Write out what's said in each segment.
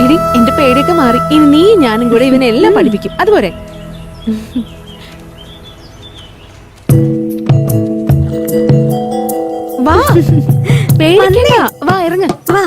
എടി എന്റെ പേടിയൊക്കെ മാറി. ഇനി നീ ഞാനും കൂടെ ഇവനെ എല്ലാം പഠിപ്പിക്കും. അതുപോലെ വാ, പേടിക്കണ്ട. വാ, ഇറങ്ങ. വാ.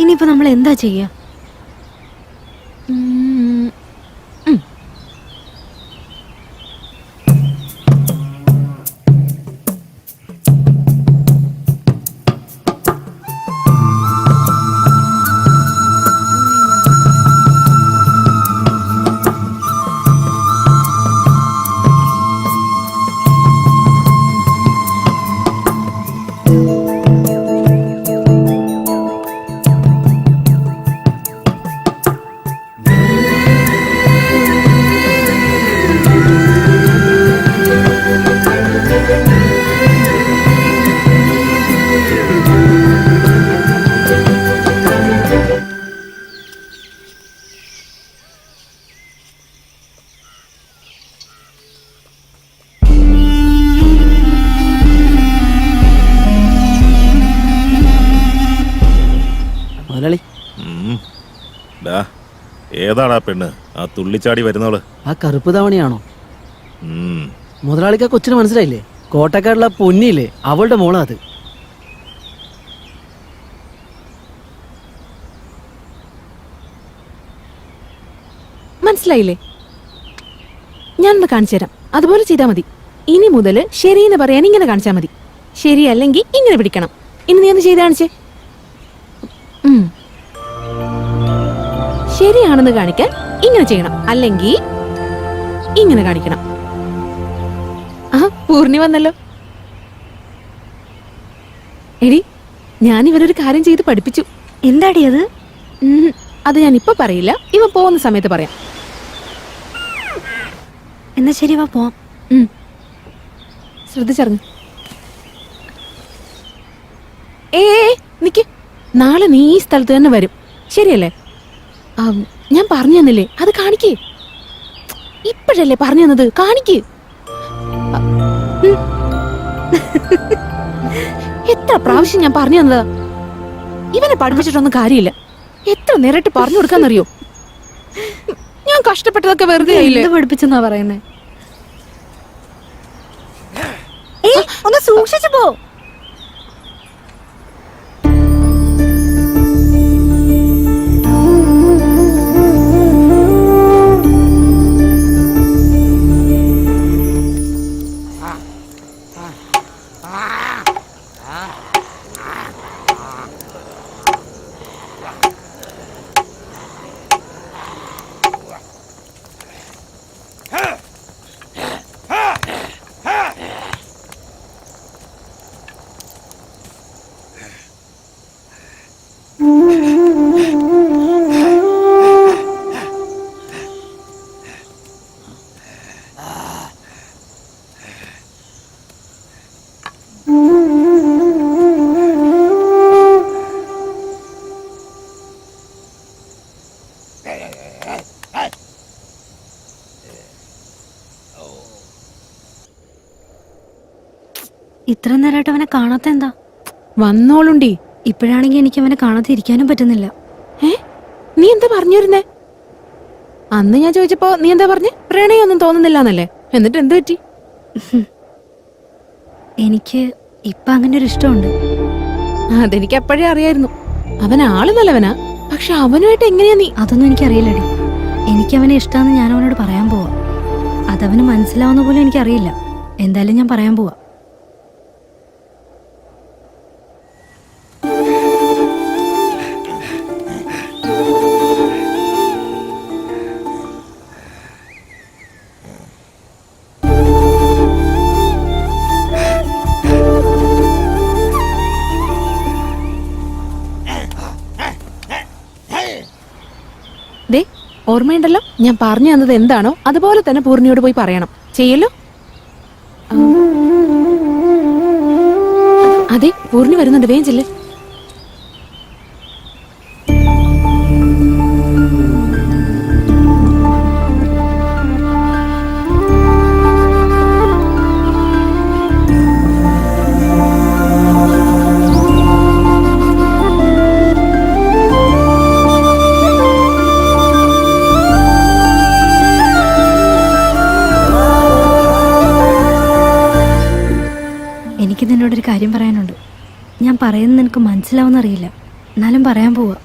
ഇനിയിപ്പോ നമ്മൾ എന്താ ചെയ്യാ? ഏതാടാ പെണ്ണ് ആ തുള്ളിച്ചാടി വരുന്നവള്? ആ കറുപ്പ് തവണയാണോ? മുതലാളിക്ക് കൊച്ചിന് മനസ്സിലായില്ലേ? കോട്ടക്കാടുള്ള പൊന്നിയില്ലേ, അവളുടെ മോളാ അത്. മനസ്സിലായില്ലേ? ഞാനൊന്ന് കാണിച്ചു തരാം, അതുപോലെ ചെയ്താൽ മതി. ഇനി മുതൽ ശരിയെന്ന് പറയാൻ ഇങ്ങനെ കാണിച്ചാൽ മതി, ശരിയല്ലെങ്കിൽ ഇങ്ങനെ പിടിക്കണം. ഇനി നീ ഒന്ന് ചെയ്ത് കാണിച്ചേ. ശരിയാണെന്ന് കാണിക്കാൻ ഇങ്ങനെ ചെയ്യണം, അല്ലെങ്കിൽ ഇങ്ങനെ കാണിക്കണം. ആ പൂർണ്ണി വന്നല്ലോ. എടി, ഞാൻ ഇവരൊരു കാര്യം ചെയ്ത് പഠിപ്പിച്ചു. എന്താടി അത്? അത് ഞാൻ ഇപ്പൊ പറയില്ല, ഇവ പോകുന്ന സമയത്ത് പറയാം. എന്നാ ശരി, വാ പോവാം. ശ്രദ്ധിച്ചറിഞ്ഞു. നിക്ക്, നാളെ നീ ഈ സ്ഥലത്ത് തന്നെ വരും, ശരിയല്ലേ? ഞാൻ പറഞ്ഞു തന്നില്ലേ, അത് കാണിക്കേ. ഇപ്പോഴല്ലേ പറഞ്ഞു തന്നത്, കാണിക്ക്. എത്ര പ്രാവശ്യം ഞാൻ പറഞ്ഞു തന്നതാ. ഇവനെ പഠിപ്പിച്ചിട്ടൊന്നും കാര്യമില്ല. എത്ര നേരിട്ട് പറഞ്ഞു കൊടുക്കാന്നറിയോ? ഞാൻ കഷ്ടപ്പെട്ടതൊക്കെ വെറുതെ ആയില്ലേ? പഠിപ്പിച്ചെന്നാ പറയുന്നേ. ഒന്ന് സൂക്ഷിച്ചു പോ. ഇത്ര നേരമായിട്ട് അവനെ കാണാത്ത എന്താ? വന്നോളുണ്ടി. ഇപ്പോഴാണെങ്കിൽ എനിക്ക് അവനെ കാണാതെ ഇരിക്കാനും പറ്റുന്നില്ല. നീ എന്താ പറഞ്ഞിരുന്നേ? അന്ന് ഞാൻ ചോദിച്ചപ്പോ നീ എന്താ പറഞ്ഞേ? പ്രണയൊന്നും തോന്നുന്നില്ല. എന്നിട്ട് എന്ത് പറ്റി? എനിക്ക് ഇപ്പൊ അങ്ങനെ ഒരു ഇഷ്ടമുണ്ട്. അതെനിക്ക് അപ്പോഴേ അറിയായിരുന്നു. അവൻ ആള് നല്ലവനാ, പക്ഷെ അവനുമായിട്ട് എങ്ങനെയാ നീ? അതൊന്നും എനിക്കറിയില്ലടി. എനിക്ക് അവനെ ഇഷ്ടമാണെന്ന് ഞാൻ അവനോട് പറയാൻ പോവാ. അതവന് മനസ്സിലാവുന്ന പോലും എനിക്കറിയില്ല. എന്തായാലും ഞാൻ പറയാൻ പോവാ. ഓർമ്മയുണ്ടല്ലോ ഞാൻ പറഞ്ഞു തന്നത് എന്താണോ അതുപോലെ തന്നെ പൂർണിയോട് പോയി പറയണം. ചെയ്യല്ലോ. അതെ, പൂർണി വരുന്നുണ്ട്, വേഗം ചെല്ല്. എനിക്ക് നിന്നോടൊരു കാര്യം പറയാനുണ്ട്. ഞാൻ പറയുന്നത് നിനക്ക് മനസ്സിലാവുന്നറിയില്ല, എന്നാലും പറയാൻ പോവാ.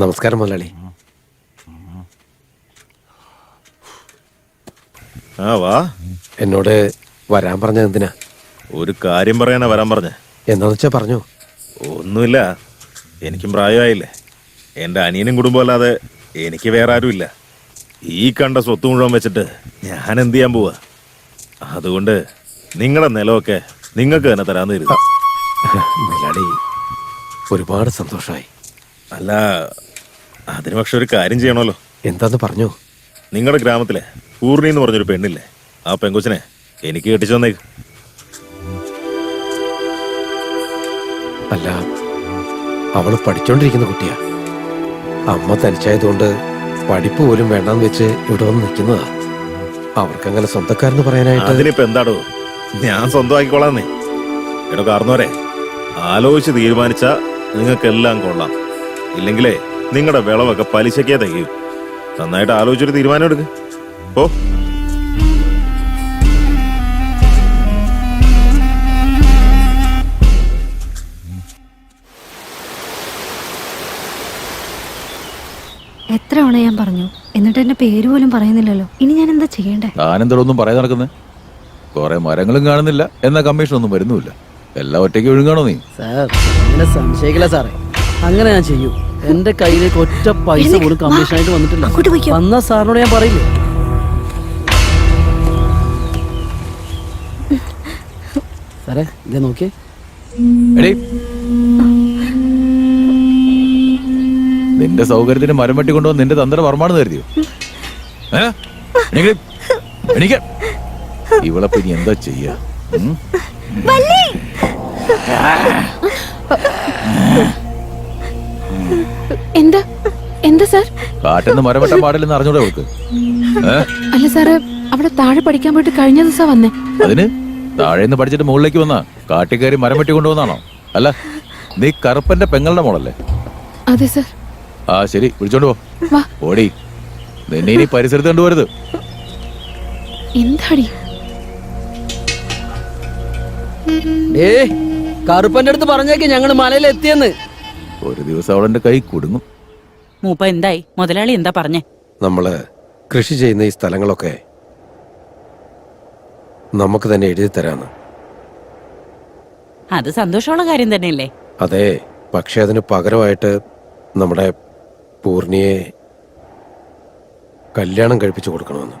നമസ്കാരം മുതലാളി. ആ വാ. എന്നോട് വരാൻ പറഞ്ഞത് എന്തിനാ? ഒരു കാര്യം പറയാനാ വരാൻ പറഞ്ഞ. എന്താന്ന് വെച്ചാ പറഞ്ഞു. ഒന്നുമില്ല, എനിക്കും പ്രായമായില്ലേ. എൻ്റെ അനിയനും കുടുംബം അല്ലാതെ എനിക്ക് വേറെ ആരുമില്ല. ഈ കണ്ട സ്വത്ത് മുഴുവൻ വെച്ചിട്ട് ഞാൻ എന്ത് ചെയ്യാൻ പോവാ? അതുകൊണ്ട് നിങ്ങളുടെ നിലമൊക്കെ നിങ്ങൾക്ക് തന്നെ തരാന്ന് കരുതി. മുതലാളി, ഒരുപാട് സന്തോഷമായി. അല്ല, അതിന് പക്ഷെ ഒരു കാര്യം ചെയ്യണമല്ലോ. എന്താന്ന് പറഞ്ഞു. നിങ്ങളുടെ ഗ്രാമത്തിലെ പൂർണി എന്ന് പറഞ്ഞൊരു പെണ്ണില്ലേ, ആ പെങ്കൊച്ചിനെ എനിക്ക് കെട്ടിച്ചു തന്നേക്ക്. അല്ല, അവള് പഠിച്ചോണ്ടിരിക്കുന്ന കുട്ടിയാ. അമ്മ തനിച്ചായതുകൊണ്ട് പഠിപ്പ് പോലും വേണ്ടാന്ന് വെച്ച് ഇവിടെ വന്ന് നിൽക്കുന്നതാ. അവർക്കങ്ങനെ സ്വന്തക്കാരെന്ന് പറയാനായിട്ട്. അതിനിപ്പോ എന്താടോ, ഞാൻ സ്വന്തമാക്കിക്കോളാന്നേ. എടോ കാർന്നോരെ, ആലോചിച്ച് തീരുമാനിച്ചാ നിങ്ങൾക്കെല്ലാം കൊള്ളാം. ഇല്ലെങ്കിലേ നിങ്ങളുടെ വിളവൊക്കെ പലിശയ്ക്കേ തികയും. നന്നായിട്ട് ആലോചിച്ചൊരു തീരുമാനം എടുക്ക്. ഓ, എത്ര തവണ ഞാൻ പറഞ്ഞു, എന്നിട്ട് എന്റെ പേര് പോലും പറയുന്നില്ലല്ലോ. ഇനി ഞാൻ എന്താ ചെയ്യണ്ടേ? താനെന്തോടൊന്നും പറയാൻ നടക്കുന്നത്? കുറെ മരങ്ങളും കാണുന്നില്ല, എന്നാ കമ്മീഷൻ ഒന്നും വരുന്നുമില്ല. എല്ലാം ഒറ്റയ്ക്ക് ഒഴുകാണോ നീ? സാർ, അങ്ങനെ സംശയിക്കില്ല സാറേ. അങ്ങനെ ഞാൻ ചെയ്യൂ. എന്റെ കയ്യിലേക്ക് ഒറ്റ പൈസ പോലും കമ്മീഷനായിട്ട് വന്നിട്ടില്ല. അങ്ങോട്ട് പോയിക്കോ. വന്ന സാറിനോട് ഞാൻ പറയില്ലേ. സാറേ, ഇതേ നോക്കിയേ. എടീ, നിന്റെ സൗകര്യത്തിന് മരം വെട്ടി കൊണ്ടുവന്ന് നിന്റെ തന്ത്രം വർമാണെന്ന് കരുതിയോ? എനിക്ക് ഇവളെ ഇനി എന്താ ചെയ്യാ? എന്താ എന്താ സാർ? കാട്ടെന്ന് മരം വെട്ടാൻ പാടില്ലെന്ന് അറിഞ്ഞൂടെ അവൾക്ക്? അല്ല സാറ്, അവിടെ താഴെ പഠിക്കാൻ പോയിട്ട് കഴിഞ്ഞ ദിവസം വന്നേ. അതിന് താഴേന്ന് പഠിച്ചിട്ട് മുകളിലേക്ക് വന്നാ കാട്ടിക്കയറി മരം വെട്ടി കൊണ്ടുവന്നാണോ? അല്ല, നീ കറുപ്പന്റെ പെങ്ങളുടെ മോളല്ലേ? അതെ സാർ. ആ ശരി, വിളിച്ചോണ്ട് വാ. പോ. ഓടി, നിന്നെ ഇനി പരിസരത്ത് കണ്ടുപോരുത്. എന്താടി? കറുപ്പന്റെ അടുത്ത് പറഞ്ഞേക്ക് ഞങ്ങള് മലയിൽ എത്തിയെന്ന്. ഒരു ദിവസം അവളെന്റെ കൈ കുടുങ്ങും. മൂപ്പ എന്തായി? മുതലാളി എന്താ പറഞ്ഞേ? നമ്മള് കൃഷി ചെയ്യുന്ന ഈ സ്ഥലങ്ങളൊക്കെ നമുക്ക് തന്നെ എഴുതി തരാന്ന്. അത് സന്തോഷമുള്ള കാര്യം തന്നെയല്ലേ? അതെ, പക്ഷെ അതിന് പകരമായിട്ട് നമ്മുടെ പൂർണിയെ കല്യാണം കഴിപ്പിച്ചു കൊടുക്കണമെന്ന്.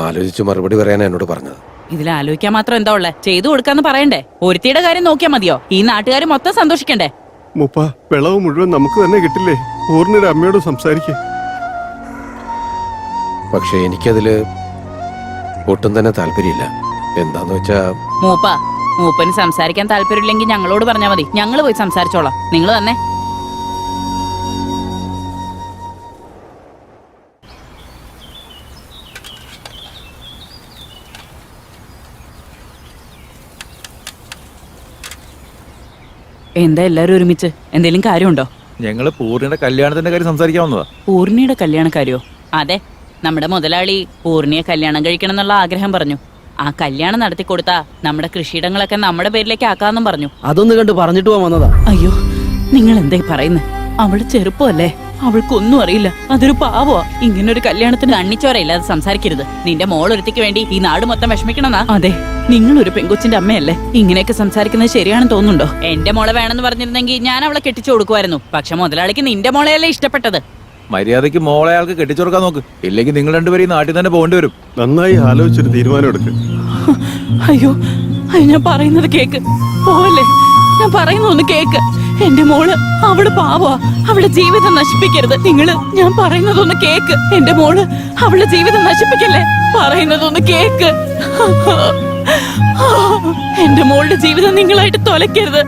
ആലോചിച്ച് മറുപടി പറയാനാ എന്നോട് പറഞ്ഞത്. ഇതിൽ ആലോചിക്കാൻ മാത്രം എന്താ ഉള്ളേ? ചെയ്തു കൊടുക്കാന്ന് പറയണ്ടേ? ഒരുത്തിയുടെ കാര്യം നോക്കിയാ മതിയോ? ഈ നാട്ടുകാർ മൊത്തം സന്തോഷിക്കണ്ടേ? മുപ്പ, വിളവ് മുഴുവൻ നമുക്ക് തന്നെ കിട്ടില്ലേ? പൂർണ്ണിയുടെ അമ്മയോട് സംസാരിക്കേ. പക്ഷെ എനിക്കതില് ഒട്ടും തന്നെ താല്പര്യമില്ല. എന്താന്ന് വെച്ചാ, മൂപ്പന് സംസാരിക്കാൻ താല്പര്യമില്ലെങ്കിൽ ഞങ്ങളോട് പറഞ്ഞാൽ മതി, ഞങ്ങൾ പോയി സംസാരിച്ചോളാം. നിങ്ങൾ തന്നെ. എന്താ എല്ലാരും ഒരുമിച്ച്? എന്തെങ്കിലും കാര്യമുണ്ടോ? ഞങ്ങള് പൂർണിയുടെ കല്യാണത്തിന്റെ കാര്യം സംസാരിക്കാൻ വന്നതാ. പൂർണിയുടെ കല്യാണക്കാരിയോ? അതെ, നമ്മുടെ മുതലാളി പൂർണിയെ കല്യാണം കഴിക്കണം എന്നുള്ള ആഗ്രഹം പറഞ്ഞു. ആ കല്യാണം നടത്തി കൊടുത്താ നമ്മുടെ കൃഷിയിടങ്ങളൊക്കെ നമ്മുടെ പേരിലേക്ക് ആക്കാന്നും പറഞ്ഞു. അതൊന്ന് കണ്ട് പറഞ്ഞിട്ട് പോവാൻ വന്നതാ. അയ്യോ, നിങ്ങൾ എന്തായി പറയുന്നേ? അവള് ചെറുപ്പമല്ലേ? അവൾക്കൊന്നും അറിയില്ല. അതൊരു പാവമാ. ഇങ്ങനൊരു കല്യാണത്തിന് കണ്ണിച്ചോരയില്ലാതെ സംസാരിക്കരുത്. നിന്റെ മോളൊരുത്തിക്ക് വേണ്ടി ഈ നാട് മൊത്തം വിഷമിക്കണമെന്നാ? അതെ, നിങ്ങളൊരു പെങ്കൊച്ചിന്റെ അമ്മയല്ലേ. ഇങ്ങനെയൊക്കെ സംസാരിക്കുന്നത് ശരിയാണെന്ന് തോന്നുന്നുണ്ടോ? എന്റെ മോളെ വേണമെന്ന് പറഞ്ഞിരുന്നെങ്കിൽ ഞാൻ അവളെ കെട്ടിച്ചു കൊടുക്കുമായിരുന്നു. പക്ഷെ മുതലാളിക്ക് നിന്റെ മോളെയല്ലേ ഇഷ്ടപ്പെട്ടത്. മര്യാദയ്ക്ക് മോളെ അയാൾക്ക് കെട്ടിച്ചുറക്കാൻ നോക്ക്. ഇല്ലെങ്കിൽ നിങ്ങൾ രണ്ടുപേരും ഈ നാട്ടിൽ തന്നെ പോകേണ്ടി വരും. നന്നായി ആലോചിച്ചൊരു തീരുമാനം എടുക്ക്. അയ്യോ അയ്യോ, ഞാൻ പറയുന്നത് കേക്ക്. പോവല്ലേ, ഞാൻ പറയുന്നൊന്ന് കേക്ക്. എന്റെ മോള് അവള് പാവാ. അവളുടെ ജീവിതം നശിപ്പിക്കരുത്. നിങ്ങള് ഞാൻ പറയുന്നതൊന്ന് കേക്ക്. എന്റെ മോള് അവളുടെ ജീവിതം നശിപ്പിക്കല്ലേ. പറയുന്നതൊന്ന് കേക്ക്. എന്റെ മോളുടെ ജീവിതം നിങ്ങളായിട്ട് തൊലയ്ക്കരുത്.